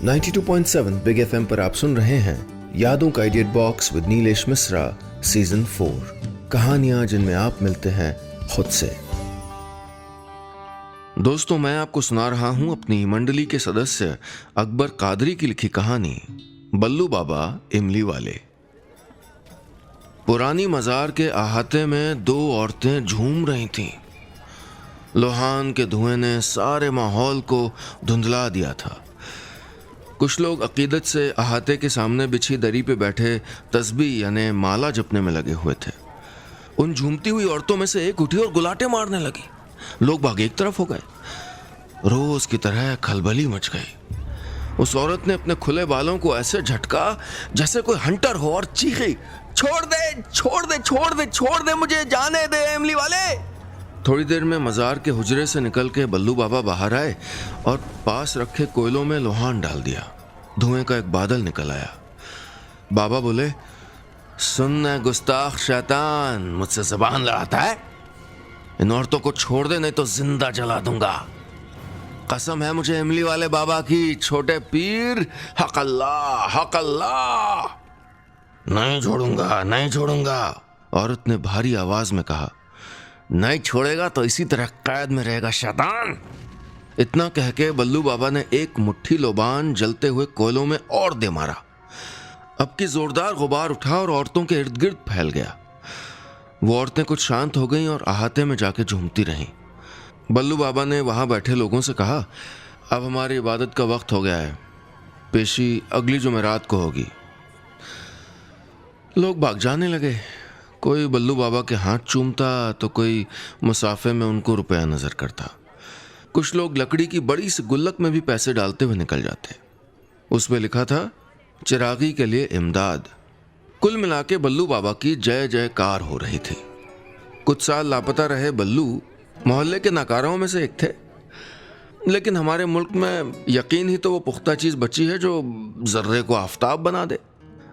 92.7 big FM पर आप सुन रहे हैं यादों का idiot box with Nilesh Mishra season 4। कहानियां जिनमें आप मिलते हैं खुद से। दोस्तों, मैं आपको सुना रहा हूं अपनी मंडली के सदस्य अकबर कादरी की लिखी कहानी बल्लू बाबा इमली वाले। पुरानी मजार के अहाते में दो औरतें झूम रही थीं। लोहान के धुएं ने सारे माहौल को धुंधला दिया था। कुछ लोग अकीदत से अहाते के सामने बिछी दरी पे बैठे तस्बीह यानी माला जपने में लगे हुए थे। उन झूमती हुई औरतों में से एक उठी और गुलाटे मारने लगी। लोग भाग एक तरफ हो गए। रोज की तरह खलबली मच गई। उस औरत ने अपने खुले बालों को ऐसे झटका जैसे कोई हंटर हो और चीखी, छोड़ दे छोड़ दे छोड़ दे छोड़ दे, मुझे जाने दे इमली वाले। थोड़ी देर में मजार के हुजरे से निकल के बल्लू बाबा बाहर आए और पास रखे कोयलों में लोहान डाल दिया। धुएं का एक बादल निकल आया। बाबा बोले, सुन गुस्ताख शैतान, मुझसे ज़बान लड़ाता है। इन औरतों को छोड़ दे नहीं तो जिंदा जला दूंगा। कसम है मुझे इमली वाले बाबा की, छोटे पीर, हक अल्लाह हक अल्लाह। नहीं छोड़ूंगा नहीं छोड़ूंगा, औरत ने भारी आवाज में कहा। नहीं छोड़ेगा तो इसी तरह कैद में रहेगा शैतान। इतना कह के बल्लू बाबा ने एक मुट्ठी लोबान जलते हुए कोयलों में और दे मारा। अब की जोरदार गुबार उठा और औरतों के इर्द गिर्द फैल गया। वो औरतें कुछ शांत हो गईं और अहाते में जाके झूमती रहीं। बल्लू बाबा ने वहां बैठे लोगों से कहा, अब हमारी इबादत का वक्त हो गया है। पेशी अगली जुमेरात को होगी। लोग भाग जाने लगे। कोई बल्लू बाबा के हाथ चूमता तो कोई मुसाफे में उनको रुपया नजर करता। कुछ लोग लकड़ी की बड़ी सी गुल्लक में भी पैसे डालते हुए निकल जाते। उसमें लिखा था, चिरागी के लिए इमदाद। कुल मिला के बल्लू बाबा की जय जयकार हो रही थी। कुछ साल लापता रहे बल्लू मोहल्ले के नकारों में से एक थे। लेकिन हमारे मुल्क में यकीन ही तो वो पुख्ता चीज बची है जो जर्रे को आफताब बना दे।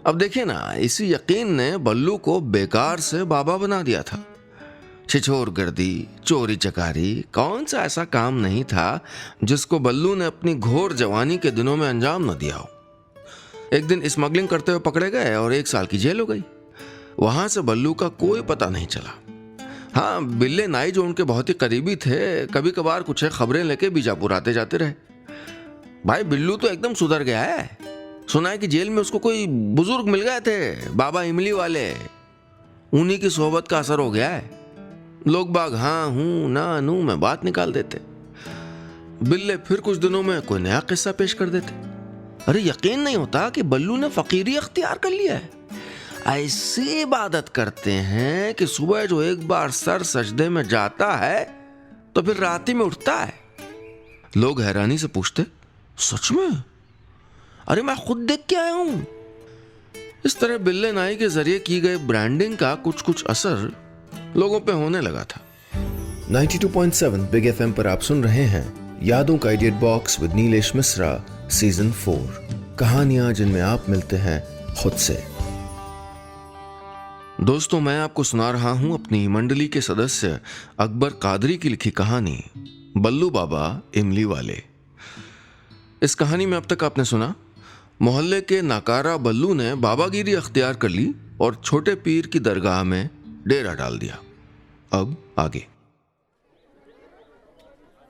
अब देखिए ना, इसी यकीन ने बल्लू को बेकार से बाबा बना दिया था। छिछोर गर्दी, चोरी चकारी, कौन सा ऐसा काम नहीं था जिसको बल्लू ने अपनी घोर जवानी के दिनों में अंजाम न दिया हो। एक दिन स्मगलिंग करते हुए पकड़े गए और 1 साल की जेल हो गई। वहां से बल्लू का कोई पता नहीं चला। हाँ, बिल्ले नाई जो उनके बहुत ही करीबी थे, कभी कभार कुछ खबरें लेके बीजापुर आते जाते रहे। भाई बिल्लू तो एकदम सुधर गया है। सुना है कि जेल में उसको कोई बुजुर्ग मिल गए थे, बाबा इमली वाले। उन्हीं की सोहबत का असर हो गया है। लोग बाग हाँ हूं ना नू में बात निकाल देते। बिल्ले फिर कुछ दिनों में कोई नया किस्सा पेश कर देते। अरे यकीन नहीं होता कि बल्लू ने फकीरी अख्तियार कर लिया है। ऐसी इबादत करते हैं कि सुबह जो एक बार सर सजदे में जाता है तो फिर रात ही में उठता है। लोग हैरानी से पूछते, सच में? अरे मैं खुद देख के आया हूं। इस तरह बिल्ले नाई के जरिए की गई ब्रांडिंग का कुछ कुछ असर लोगों पे होने लगा था। 92.7 बिग एफएम पर आप सुन रहे हैं यादों का idiot box with Nilesh Mishra season 4। कहानियां जिनमें आप मिलते हैं खुद से। दोस्तों, मैं आपको सुना रहा हूं अपनी मंडली के सदस्य अकबर कादरी की लिखी कहानी बल्लू बाबा इमली वाले। इस कहानी में अब तक आपने सुना, मोहल्ले के नाकारा बल्लू ने बाबागिरी अख्तियार कर ली और छोटे पीर की दरगाह में डेरा डाल दिया। अब आगे।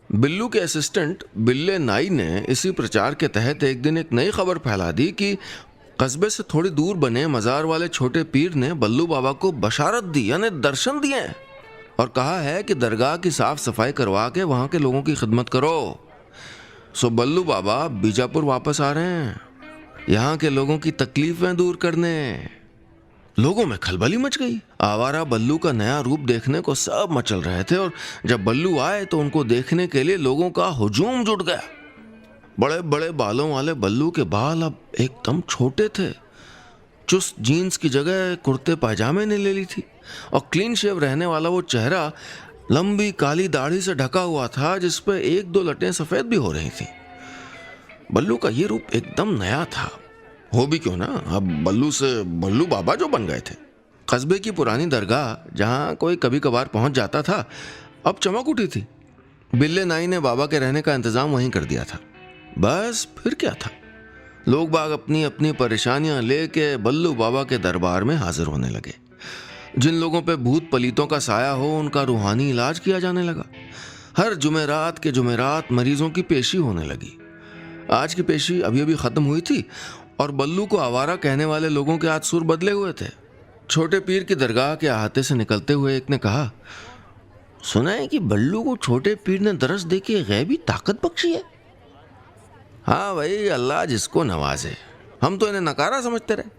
बिल्लू के असिस्टेंट बिल्ले नाई ने इसी प्रचार के तहत एक दिन एक नई खबर फैला दी कि कस्बे से थोड़ी दूर बने मजार वाले छोटे पीर ने बल्लू बाबा को बशारत दी, यानी दर्शन दिए और कहा है कि दरगाह की साफ सफाई करवा के वहां के लोगों की खिदमत करो। सो बल्लू बाबा बीजापुर वापस आ रहे हैं, यहाँ के लोगों की तकलीफें दूर करने। लोगों में खलबली मच गई। आवारा बल्लू का नया रूप देखने को सब मचल रहे थे और जब बल्लू आए तो उनको देखने के लिए लोगों का हुजूम जुट गया। बड़े बड़े बालों वाले बल्लू के बाल अब एकदम छोटे थे। चुस्त जीन्स की जगह कुर्ते पायजामे ने ले ली थी और क्लीन शेव रहने वाला वो चेहरा लंबी काली दाढ़ी से ढका हुआ था जिसपे 1-2 लटें सफेद भी हो रही थी। बल्लू का ये रूप एकदम नया था। हो भी क्यों ना, अब बल्लू से बल्लू बाबा जो बन गए थे। कस्बे की पुरानी दरगाह जहां कोई कभी कभार पहुंच जाता था, अब चमक उठी थी। बिल्ले नाई ने बाबा के रहने का इंतजाम वहीं कर दिया था। बस फिर क्या था, लोग बाग अपनी अपनी परेशानियां लेके बल्लू बाबा के दरबार में हाजिर होने लगे। जिन लोगों पे भूत पलीतों का साया हो उनका रूहानी इलाज किया जाने लगा। हर जुमेरात के जुमेरात मरीजों की पेशी होने लगी। आज की पेशी अभी अभी खत्म हुई थी और बल्लू को आवारा कहने वाले लोगों के आज सुर बदले हुए थे। छोटे पीर की दरगाह के अहाते से निकलते हुए एक ने कहा, सुना है कि बल्लू को छोटे पीर ने दरस दे के गैबी ताकत बख्शी है। हाँ भाई, अल्लाह जिसको नवाजे। हम तो इन्हें नकारा समझते रहे।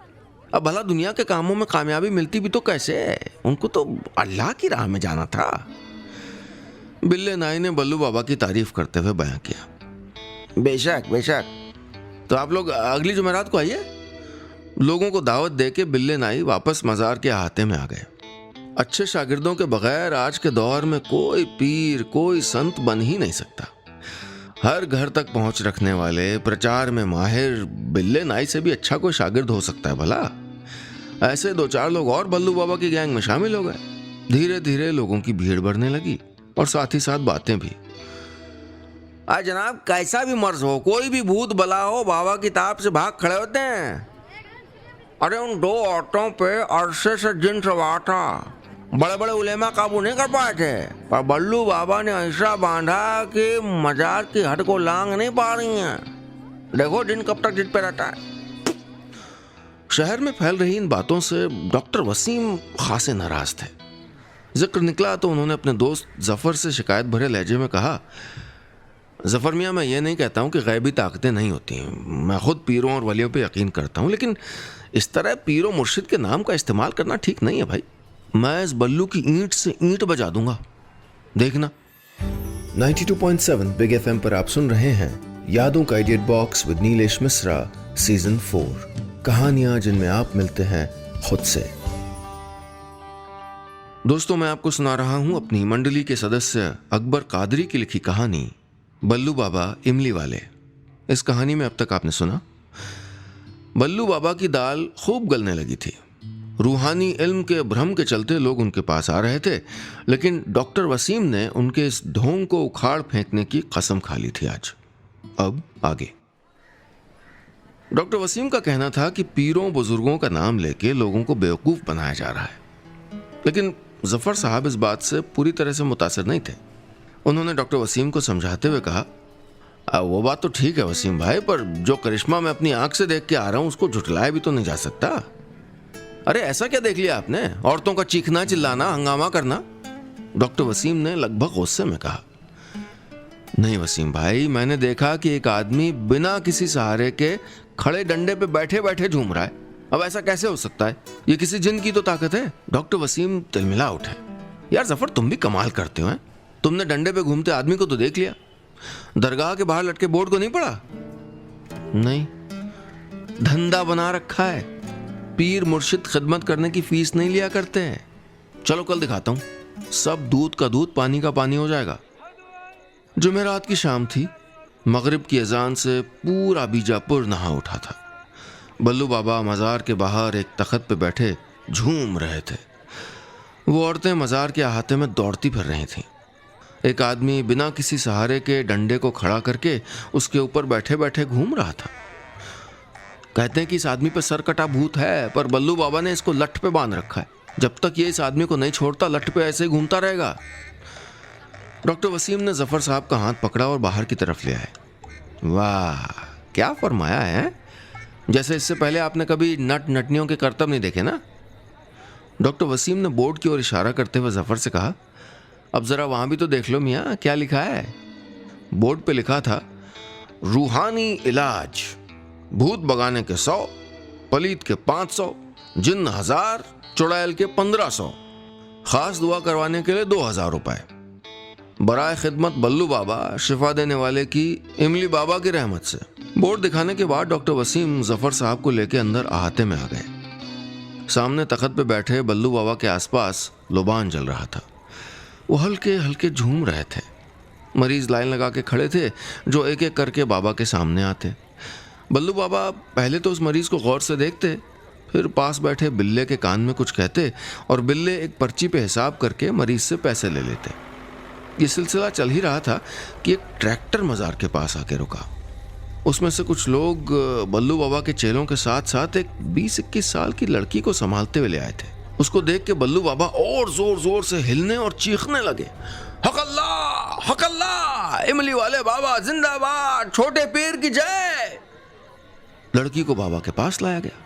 अब भला दुनिया के कामों में कामयाबी मिलती भी तो कैसे है? उनको तो अल्लाह की राह में जाना था। बिल्ले नाई ने बल्लू बाबा की तारीफ करते हुए बयां किया, बेशक बेशक, तो आप लोग अगली जुमेरात को आइए। लोगों को दावत देके बिल्ले नाई वापस मजार के अहाते में आ गए। अच्छे शागिर्दों के बगैर आज के दौर में कोई पीर, कोई संत बन ही नहीं सकता। हर घर तक पहुंच रखने वाले, प्रचार में माहिर बिल्ले नाई से भी अच्छा कोई शागिर्द हो सकता है भला? ऐसे 2-4 लोग और बल्लू बाबा की गैंग में शामिल हो गए। धीरे धीरे लोगों की भीड़ बढ़ने लगी और साथ ही साथ बातें भी। जनाब, कैसा भी मर्ज हो, कोई भी भूत बला हो, बाबा की ताब से भाग खड़े होते हैं। अरे उन 2 औरतों पे अरसे से जिन सवार था। बड़े बड़े उलेमा काबू नहीं कर पाए थे, पर बल्लू बाबा ने ऐसा बांधा कि मजार की हद को लांग नहीं पा रही हैं। देखो जिन कब तक जिद पे रहता है। शहर में फैल रही इन बातों से डॉक्टर वसीम खासे नाराज थे। जिक्र निकला तो उन्होंने अपने दोस्त जफर से शिकायत भरे लहजे में कहा, जफर मियाँ, मैं ये नहीं कहता हूँ कि गैबी ताकतें नहीं होती हैं। मैं खुद पीरों और वलियों पे यकीन करता हूँ, लेकिन इस तरह पीरों मुर्शिद के नाम का इस्तेमाल करना ठीक नहीं है भाई। मैं इस बल्लू की ईंट से ईंट बजा दूंगा, देखना। 92.7 बिग एफएम पर आप सुन रहे हैं यादों का idiot box with Nilesh Mishra season 4, कहानियां जिनमें आप मिलते हैं खुद से। दोस्तों, मैं आपको सुना रहा हूं अपनी मंडली के सदस्य अकबर कादरी की लिखी कहानी बल्लू बाबा इमली वाले। इस कहानी में अब तक आपने सुना, बल्लू बाबा की दाल खूब गलने लगी थी। रूहानी इल्म के भ्रम के चलते लोग उनके पास आ रहे थे, लेकिन डॉक्टर वसीम ने उनके इस ढोंग को उखाड़ फेंकने की कसम खा ली थी आज। अब आगे। डॉक्टर वसीम का कहना था कि पीरों बुजुर्गों का नाम लेके लोगों को बेवकूफ बनाया जा रहा है, लेकिन जफर साहब इस बात से पूरी तरह से मुतासिर नहीं थे। उन्होंने डॉक्टर वसीम को समझाते हुए कहा, वो बात तो ठीक है वसीम भाई, पर जो करिश्मा मैं अपनी आंख से देख के आ रहा हूं उसको झुठलाया भी तो नहीं जा सकता। अरे ऐसा क्या देख लिया आपने? औरतों का चीखना, चिल्लाना, हंगामा करना। डॉक्टर वसीम ने लगभग गुस्से में कहा, नहीं वसीम भाई, मैंने देखा कि एक आदमी बिना किसी सहारे के खड़े डंडे पे बैठे बैठे झूम रहा है। अब ऐसा कैसे हो सकता है? ये किसी जिन की तो ताकत है। डॉक्टर वसीम तिलमिला उठे। यार जफर, तुम भी कमाल करते हो हैं? तुमने डंडे पे घूमते आदमी को तो देख लिया, दरगाह के बाहर लटके बोर्ड को नहीं पढ़ा? नहीं, धंधा बना रखा है। पीर मुर्शिद खिदमत करने की फीस नहीं लिया करते हैं। चलो कल दिखाता हूं, सब दूध का दूध पानी का पानी हो जाएगा। जुमेरात की शाम थी। मगरिब की अजान से पूरा बीजापुर नहा उठा था। बल्लू बाबा मजार के बाहर एक तख्त पे बैठे झूम रहे थे। वो औरतें मजार के अहाते में दौड़ती फिर रही थीं। एक आदमी बिना किसी सहारे के डंडे को खड़ा करके उसके ऊपर बैठे बैठे घूम रहा था। कहते हैं कि इस आदमी पे सर कटा भूत है, पर बल्लू बाबा ने इसको लठ पे बांध रखा है। जब तक ये इस आदमी को नहीं छोड़ता, लठ पे ऐसे ही घूमता रहेगा। डॉक्टर वसीम ने जफर साहब का हाथ पकड़ा और बाहर की तरफ ले आए। वाह, क्या फरमाया है! जैसे इससे पहले आपने कभी नट नटनियों के करतब नहीं देखे ना। डॉक्टर वसीम ने बोर्ड की ओर इशारा करते हुए जफर से कहा, अब जरा वहां भी तो देख लो मियाँ, क्या लिखा है? बोर्ड पे लिखा था, रूहानी इलाज, भूत भगाने के 100, पलीत के 500, जिन्न 1000, चुड़ैल के 1500, खास दुआ करवाने के लिए 2000 रुपए। बराए खिदमत बल्लू बाबा, शिफा देने वाले की इमली बाबा की रहमत से। बोर्ड दिखाने के बाद डॉक्टर वसीम जफर साहब को लेकर अंदर अहाते में आ गए। सामने तख्त पे बैठे बल्लू बाबा के आसपास लोबान जल रहा था। वो हल्के हल्के झूम रहे थे। मरीज लाइन लगा के खड़े थे, जो एक एक करके बाबा के सामने आते। बल्लू बाबा पहले तो उस मरीज को गौर से देखते, फिर पास बैठे बिल्ले के कान में कुछ कहते और बिल्ले एक पर्ची पे हिसाब करके मरीज से पैसे ले लेते। ये सिलसिला चल ही रहा था कि एक ट्रैक्टर मजार के पास आके रुका। उसमें से कुछ लोग बल्लू बाबा के चेलों के साथ साथ एक 20-21 साल की लड़की को संभालते हुए ले आए थे। उसको देख के बल्लू बाबा और जोर जोर से हिलने और चीखने लगे, हक अल्लाह, हक अल्लाह, इमली वाले बाबा जिंदाबाद, छोटे पीर की जय। लड़की को बाबा के पास लाया गया।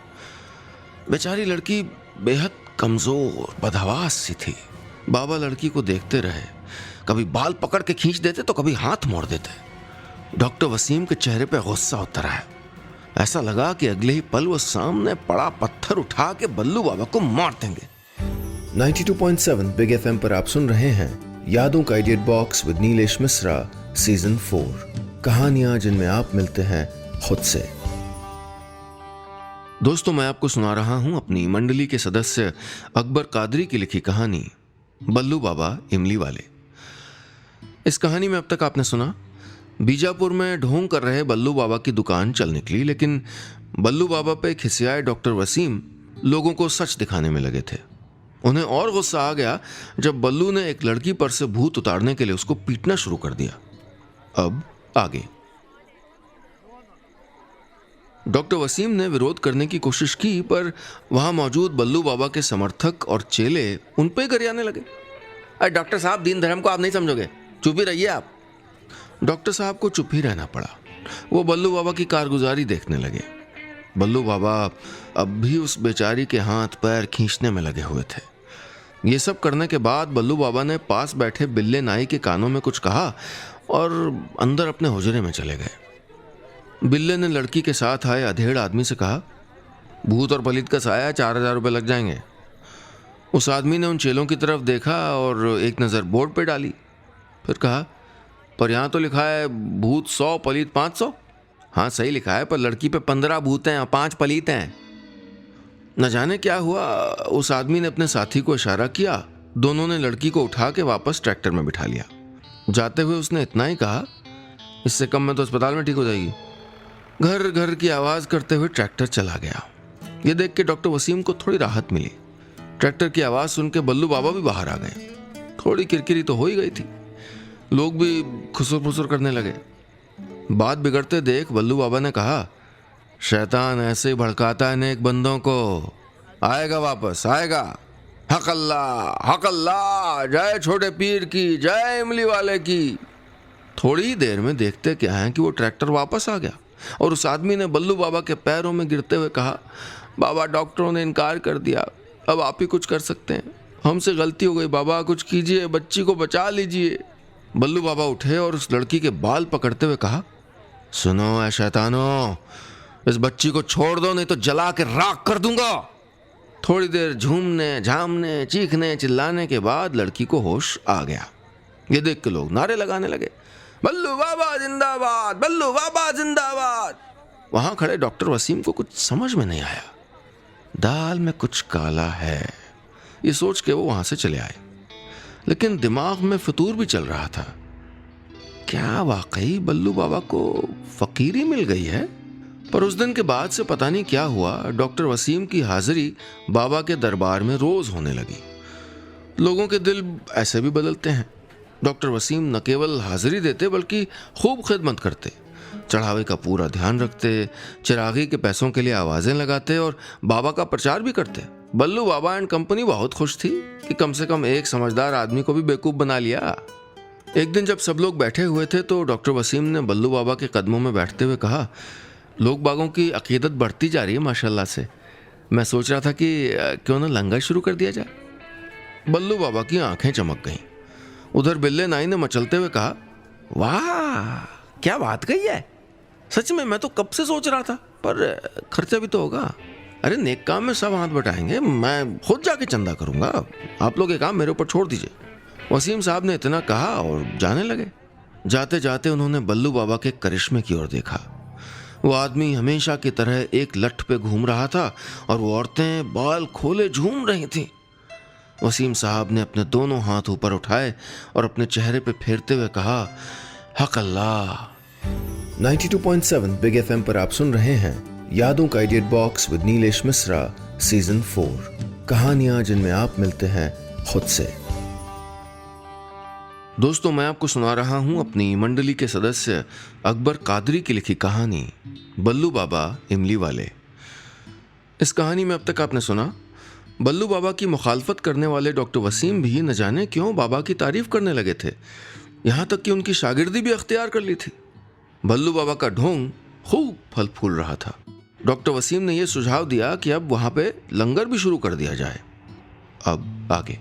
बेचारी लड़की बेहद कमजोर बदहवास सी थी। बाबा लड़की को देखते रहे, कभी बाल पकड़ के खींच देते तो कभी हाथ मोड़ देते। डॉक्टर वसीम के चेहरे पे गुस्सा उतर आया। ऐसा लगा कि अगले ही पल वो सामने पड़ा पत्थर उठा के बल्लू बाबा को मार देंगे। 92.7 बिग एफएम पर आप सुन रहे हैं यादों का idiot box with Nilesh Mishra season 4, कहानियां जिनमें आप मिलते हैं खुद से। दोस्तों, मैं आपको सुना रहा हूं अपनी मंडली के सदस्य अकबर कादरी की लिखी कहानी बल्लू बाबा इमली वाले। इस कहानी में अब तक आपने सुना, बीजापुर में ढोंग कर रहे बल्लू बाबा की दुकान चल निकली, लेकिन बल्लू बाबा पे खिसियाए डॉक्टर वसीम लोगों को सच दिखाने में लगे थे। उन्हें और गुस्सा आ गया जब बल्लू ने एक लड़की पर से भूत उतारने के लिए उसको पीटना शुरू कर दिया। अब आगे। डॉक्टर वसीम ने विरोध करने की कोशिश की, पर वहां मौजूद बल्लू बाबा के समर्थक और चेले उन पे गरियाने लगे। अरे डॉक्टर साहब, दीन धर्म को आप नहीं समझोगे, चुप ही रहिए आप। डॉक्टर साहब को चुप ही रहना पड़ा। वो बल्लू बाबा की कारगुजारी देखने लगे। बल्लू बाबा अब भी उस बेचारी के हाथ पैर खींचने में लगे हुए थे। ये सब करने के बाद बल्लू बाबा ने पास बैठे बिल्ले नाई के कानों में कुछ कहा और अंदर अपने हुजरे में चले गए। बिल्ले ने लड़की के साथ आए अधेड़ आदमी से कहा, भूत और पलित का साया, 4000 रुपये लग जाएंगे। उस आदमी ने उन चेलों की तरफ देखा और एक नज़र बोर्ड पे डाली। फिर कहा, पर यहाँ तो लिखा है भूत 100, पलित 500। हाँ सही लिखा है, पर लड़की पे 15 भूत हैं और 5 पलित हैं। न जाने क्या हुआ, उस आदमी ने अपने साथी को इशारा किया। दोनों ने लड़की को उठा के वापस ट्रैक्टर में बिठा लिया। जाते हुए उसने इतना ही कहा, इससे कम में तो अस्पताल में ठीक हो जाएगी। घर घर की आवाज़ करते हुए ट्रैक्टर चला गया। ये देख के डॉक्टर वसीम को थोड़ी राहत मिली। ट्रैक्टर की आवाज़ सुन के बल्लू बाबा भी बाहर आ गए। थोड़ी किरकिरी तो हो ही गई थी, लोग भी खुसुर फुसुर करने लगे। बात बिगड़ते देख बल्लू बाबा ने कहा, शैतान ऐसे ही भड़काता है नेक बंदों को, आएगा वापस आएगा। हक अल्लाह, हक अल्लाह, जय छोटे पीर की जय, इमली वाले की। थोड़ी ही देर में देखते क्या है कि वो ट्रैक्टर वापस आ गया और उस आदमी ने बल्लू बाबा के पैरों में गिरते हुए कहा, बाबा डॉक्टरों ने इनकार कर दिया, अब आप ही कुछ कर सकते हैं, हमसे गलती हो गई बाबा, कुछ कीजिए, बच्ची को बचा लीजिए। बल्लू बाबा उठे और उस लड़की के बाल पकड़ते हुए कहा, सुनो ऐ शैतानो, इस बच्ची को छोड़ दो नहीं तो जला के राख कर दूंगा। थोड़ी देर झूमने झामने चीखने चिल्लाने के बाद लड़की को होश आ गया। ये देख के लोग नारे लगाने लगे, बल्लू बाबा जिंदाबाद, बल्लू बाबा जिंदाबाद। वहां खड़े डॉक्टर वसीम को कुछ समझ में नहीं आया। दाल में कुछ काला है, ये सोच के वो वहां से चले आए, लेकिन दिमाग में फितूर भी चल रहा था। क्या वाकई बल्लू बाबा को फकीरी मिल गई है? पर उस दिन के बाद से पता नहीं क्या हुआ, डॉक्टर वसीम की हाजिरी बाबा के दरबार में रोज होने लगी। लोगों के दिल ऐसे भी बदलते हैं। डॉक्टर वसीम न केवल हाजिरी देते बल्कि खूब खिदमत करते, चढ़ावे का पूरा ध्यान रखते, चिरागी के पैसों के लिए आवाजें लगाते और बाबा का प्रचार भी करते। बल्लू बाबा एंड कंपनी बहुत खुश थी कि कम से कम एक समझदार आदमी को भी बेवकूफ बना लिया। एक दिन जब सब लोग बैठे हुए थे तो डॉक्टर वसीम ने बल्लू बाबा के कदमों में बैठते हुए कहा, लोग बागों की अकीदत बढ़ती जा रही है माशाल्लाह से। मैं सोच रहा था कि क्यों ना लंगर शुरू कर दिया जाए। बल्लू बाबा की आंखें चमक गईं। उधर बिल्ले नाई ने मचलते हुए कहा, वाह क्या बात कही है, सच में मैं तो कब से सोच रहा था, पर खर्चा भी तो होगा। अरे नेक काम में सब हाथ बटाएंगे, मैं खुद जाके चंदा करूंगा, आप लोग ये काम मेरे ऊपर छोड़ दीजिए। वसीम साहब ने इतना कहा और जाने लगे। जाते जाते उन्होंने बल्लू बाबा के करिश्मे की ओर देखा। वो आदमी हमेशा की तरह एक लठ पे घूम रहा था और वो औरतें बाल खोले झूम रही थीं। वसीम साहब ने अपने दोनों हाथ ऊपर उठाए और अपने चेहरे पे फेरते हुए कहा, हक अल्लाह। 92.7 बिग एफएम पर आप सुन रहे हैं यादों का idiot box with Nilesh Mishra season 4, कहानियां जिनमें आप मिलते हैं खुद से। दोस्तों, मैं आपको सुना रहा हूं अपनी मंडली के सदस्य अकबर कादरी की लिखी कहानी बल्लू बाबा इमली वाले। इस कहानी में अब तक आपने सुना बल्लू बाबा की मुखालफत करने वाले डॉक्टर वसीम भी न जाने क्यों बाबा की तारीफ करने लगे थे, यहाँ तक कि उनकी शागिर्दी भी अख्तियार कर ली थी। बल्लू बाबा का ढोंग खूब फल फूल रहा था। डॉक्टर वसीम ने यह सुझाव दिया कि अब वहां पे लंगर भी शुरू कर दिया जाए। अब आगे।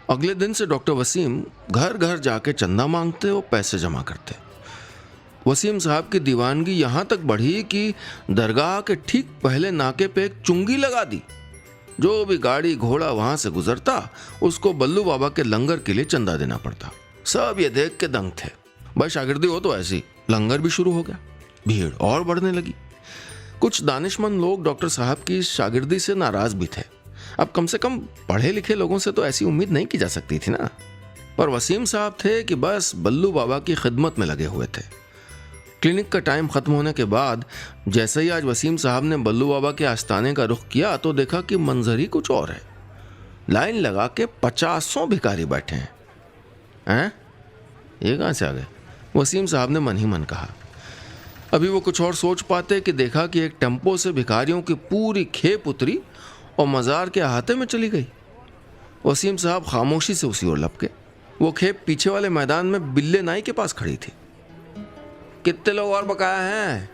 अगले दिन से डॉक्टर वसीम घर घर जाके चंदा मांगते और पैसे जमा करते। वसीम साहब की दीवानगी यहां तक बढ़ी कि दरगाह के ठीक पहले नाके पे एक चुंगी लगा दी। जो भी गाड़ी घोड़ा वहां से गुजरता उसको बल्लू बाबा के लंगर के लिए चंदा देना पड़ता। सब ये देख के दंग थे। भाई शागिर्दी हो तो ऐसी, लंगर भी शुरू हो गया। भीड़ और बढ़ने लगी। कुछ दानिशमंद लोग डॉक्टर साहब की शागिर्दी से नाराज भी थे। अब कम से कम पढ़े लिखे लोगों से तो ऐसी उम्मीद नहीं की जा सकती थी ना। पर वसीम साहब थे कि बस बल्लू बाबा की खिदमत में लगे हुए थे। क्लिनिक का टाइम खत्म होने के बाद जैसे ही आज वसीम साहब ने बल्लू बाबा के आस्थाने का रुख किया तो देखा कि मंजर ही कुछ और है। लाइन लगा के 50 भिखारी बैठे हैं। ये कहां से आ गए? वसीम साहब ने मन ही मन कहा। अभी वो कुछ और सोच पाते कि देखा कि एक टेम्पो से भिखारियों की पूरी खेप उतरी और मज़ार के अहाते में चली गई। वसीम साहब खामोशी से उसी ओर लपके। वो खेप पीछे वाले मैदान में बिल्ले नाई के पास खड़ी थी। कितने लोग और बकाया हैं?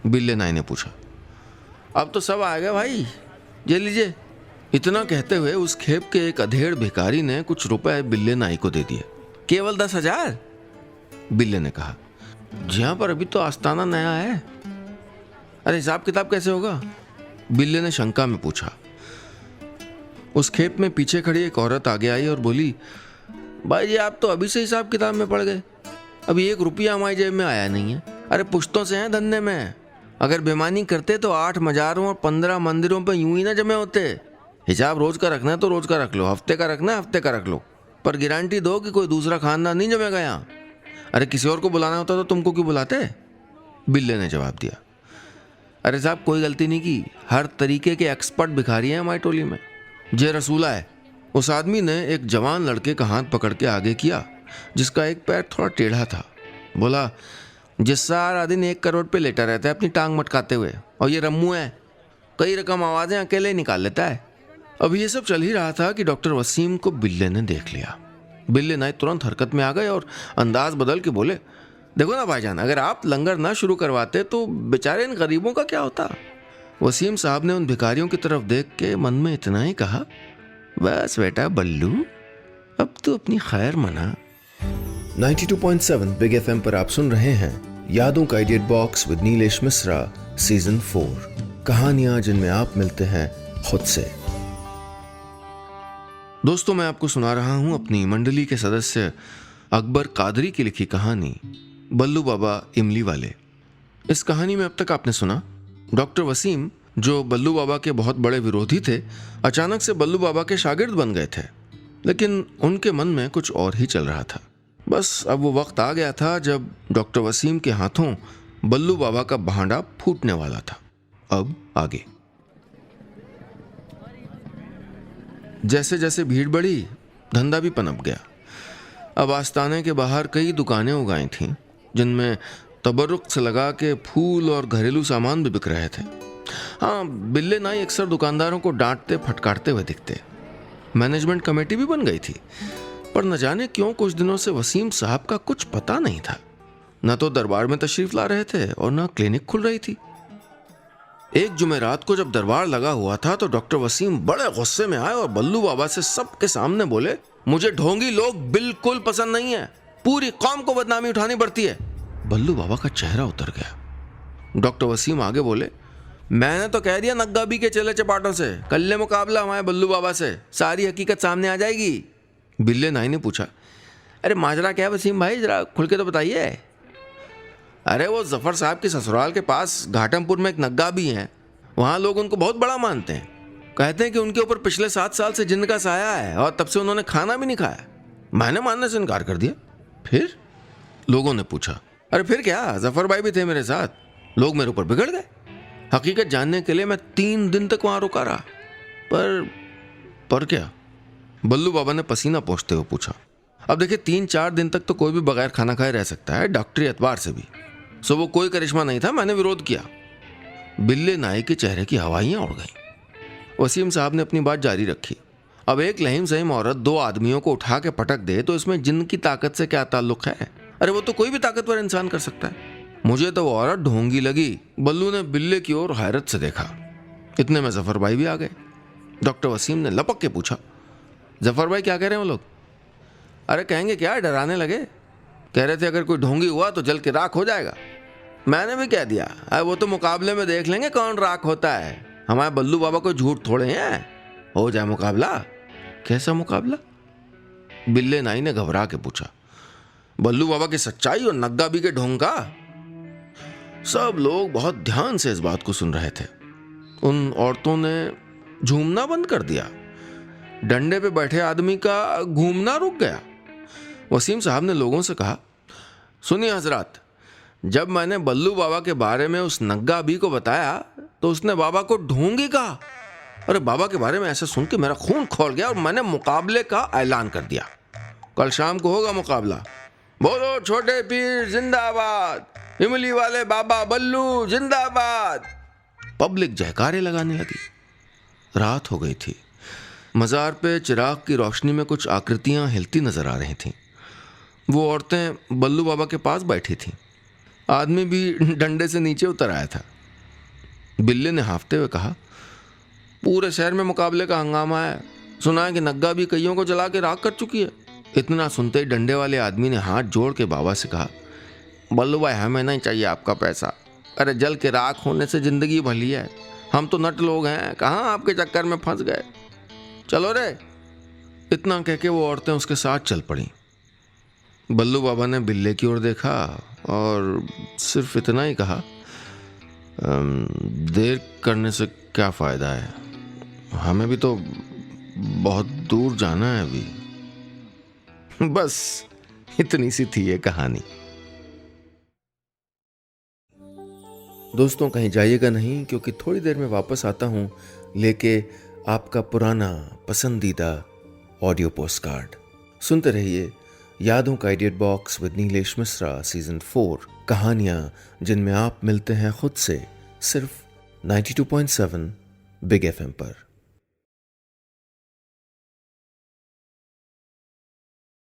बिल्ले नाई ने पूछा। अब तो सब आ गए भाई, ये लीजिए। इतना कहते हुए उस खेप के एक अधेड़ भिखारी ने कुछ रुपए बिल्ले नाई को दे दिए। केवल 10,000? बिल्ले ने कहा। जी हाँ, पर अभी तो आस्थाना नया है। अरे हिसाब किताब कैसे होगा? बिल्ले ने शंका में पूछा। उस खेप में पीछे खड़ी एक औरत आगे आई और बोली, भाई जी आप तो अभी से हिसाब किताब में पड़ गए। अभी 1 रुपया हमारी जेब में आया नहीं है। अरे पुश्तों से हैं धंधे में। अगर बेईमानी करते तो 8 मज़ारों और 15 मंदिरों पे यूं ही ना जमे होते। हिसाब रोज का रखना है तो रोज का रख लो, हफ्ते का रखना है हफ्ते का रख लो, पर गारंटी दो कि कोई दूसरा खानदान नहीं जमेगा यहाँ। अरे किसी और को बुलाना होता तो तुमको क्यों बुलाते? बिल्ले ने जवाब दिया। अरे साहब कोई गलती नहीं की, हर तरीके के एक्सपर्ट भिखारी हैं हमारी टोली में। जे रसूला है। उस आदमी ने एक जवान लड़के का हाथ पकड़ के आगे किया जिसका एक पैर थोड़ा टेढ़ा था। बोला, जिस सारा दिन 1 करोड़ पे लेटा रहता है अपनी टांग मटकाते हुए, और ये रम्मू है, कई रकम आवाजें अकेले ही निकाल लेता है। अब ये सब चल ही रहा था कि डॉक्टर वसीम को बिल्ले ने देख लिया। बिल्ले नाई तुरंत हरकत में आ गए और अंदाज बदल के बोले, देखो ना भाईजान, अगर आप लंगर ना शुरू करवाते तो बेचारे इन गरीबों का क्या होता? वसीम साहब ने उन भिखारियों की तरफ देख के मन में इतना ही कहा, बस बेटा बल्लू, अब तो अपनी खैर मना। 92.7 बिग एफएम पर आप सुन रहे हैं यादों का edit box with Nilesh Mishra season 4। कहानियां जिनमें आप मिलते हैं खुद से। दोस्तों, मैं आपको सुना रहा हूं अपनी मंडली के सदस्य अकबर कादरी की लिखी कहानी बल्लू बाबा इमली वाले। इस कहानी में अब तक आपने सुना डॉक्टर वसीम, जो बल्लू बाबा के बहुत बड़े विरोधी थे, अचानक से बल्लू बाबा के शागिर्द बन गए थे। लेकिन उनके मन में कुछ और ही चल रहा था। बस अब वो वक्त आ गया था जब डॉक्टर वसीम के हाथों बल्लू बाबा का भांडा फूटने वाला था। अब आगे। जैसे जैसे भीड़ बढ़ी, धंधा भी पनप गया। अब आस्थाने के बाहर कई दुकानें उगाई थीं जिनमें तबरुक से लगा के फूल और घरेलू सामान भी बिक रहे थे। हाँ, बिल्ले नाई अक्सर दुकानदारों को डांटते फटकारते हुए दिखते। मैनेजमेंट कमेटी भी बन गई थी, पर न जाने क्यों कुछ दिनों से वसीम साहब का कुछ पता नहीं था। न तो दरबार में तशरीफ ला रहे थे और न क्लिनिक खुल रही थी। एक जुमेरात को जब दरबार लगा हुआ था तो डॉक्टर वसीम बड़े गुस्से में आए और बल्लू बाबा से सबके सामने बोले, मुझे ढोंगी लोग बिल्कुल पसंद नहीं है। पूरी कौम को बदनामी उठानी पड़ती है। बल्लू बाबा का चेहरा उतर गया। डॉक्टर वसीम आगे बोले, मैंने तो कह दिया नग्गाबी के चले चपाटों से, कल्ले मुकाबला हमारे बल्लू बाबा से, सारी हकीकत सामने आ जाएगी। बिल्ले नाई ने पूछा, अरे माजरा क्या है वसीम भाई, जरा खुल के तो बताइए। अरे वो जफर साहब के ससुराल के पास घाटमपुर में एक नग्गाबी है, वहाँ लोग उनको बहुत बड़ा मानते हैं। कहते हैं कि उनके ऊपर पिछले 7 साल से जिन्न का साया है और तब से उन्होंने खाना भी नहीं खाया। मैंने मानने से इनकार कर दिया। फिर लोगों ने पूछा, अरे फिर क्या, जफर भाई भी थे मेरे साथ, लोग मेरे ऊपर बिगड़ गए। हकीकत जानने के लिए मैं 3 दिन तक वहाँ रुका रहा। पर क्या? बल्लू बाबा ने पसीना पोंछते हुए पूछा। अब देखिए 3-4 दिन तक तो कोई भी बगैर खाना खाए रह सकता है, डॉक्टरी एतबार से भी। सो वो कोई करिश्मा नहीं था, मैंने विरोध किया। बिल्ले नाई के चेहरे की हवाइयां उड़ गईं। वसीम साहब ने अपनी बात जारी रखी। अब एक लहीम सहीम औरत 2 आदमियों को उठा के पटक दे तो इसमें जिन्न की ताकत से क्या ताल्लुक है? अरे वो तो कोई भी ताकतवर इंसान कर सकता है। मुझे तो वो औरत ढोंगी लगी। बल्लू ने बिल्ले की ओर हैरत से देखा। इतने में जफर भाई भी आ गए। डॉक्टर वसीम ने लपक के पूछा, जफर भाई क्या कह रहे हैं वो लोग? अरे कहेंगे क्या, डराने लगे। कह रहे थे अगर कोई ढोंगी हुआ तो जल के राख हो जाएगा। मैंने भी कह दिया, अरे वो तो मुकाबले में देख लेंगे कौन राख होता है। हमारे बल्लू बाबा को झूठ थोड़े हैं, हो जाए मुकाबला। कैसा मुकाबला? बिल्ले नाई ने घबरा के पूछा। बल्लू बाबा की सच्चाई और नग्गा बी के ढोंग का। सब लोग बहुत ध्यान से इस बात को सुन रहे थे। उन औरतों ने झूमना बंद कर दिया। डंडे पे बैठे आदमी का घूमना रुक गया। वसीम साहब ने लोगों से कहा, सुनिए हजरात, जब मैंने बल्लू बाबा के बारे में उस नग्गा बी को बताया तो उसने बाबा को ढोंगी कहा। अरे बाबा के बारे में ऐसे सुन के मेरा खून खौल गया और मैंने मुकाबले का ऐलान कर दिया। कल शाम को होगा मुकाबला। बोलो छोटे पीर जिंदाबाद, इमली वाले बाबा बल्लू जिंदाबाद। पब्लिक जयकारे लगाने लगी। रात हो गई थी। मज़ार पे चिराग की रोशनी में कुछ आकृतियां हिलती नजर आ रही थीं। वो औरतें बल्लू बाबा के पास बैठी थीं। आदमी भी डंडे से नीचे उतर आया था। बिल्ले ने हाँफते हुए कहा, पूरे शहर में मुकाबले का हंगामा है। सुना है कि नग्गा भी कईयों को जला के राख कर चुकी है। इतना सुनते ही डंडे वाले आदमी ने हाथ जोड़ के बाबा से कहा, बल्लू भाई हमें नहीं चाहिए आपका पैसा। अरे जल के राख होने से जिंदगी भली है। हम तो नट लोग हैं, कहाँ आपके चक्कर में फंस गए। चलो रे। इतना कह के वो औरतें उसके साथ चल पड़ी। बल्लू बाबा ने बिल्ले की ओर देखा और सिर्फ इतना ही कहा, देर करने से क्या फ़ायदा है, हमें भी तो बहुत दूर जाना है अभी। बस इतनी सी थी ये कहानी। दोस्तों कहीं जाइएगा नहीं, क्योंकि थोड़ी देर में वापस आता हूं लेके आपका पुराना पसंदीदा ऑडियो पोस्टकार्ड। सुनते रहिए यादों का idea box with Nilesh Mishra season 4, कहानियां जिनमें आप मिलते हैं खुद से, सिर्फ 92.7 बिग एफएम पर।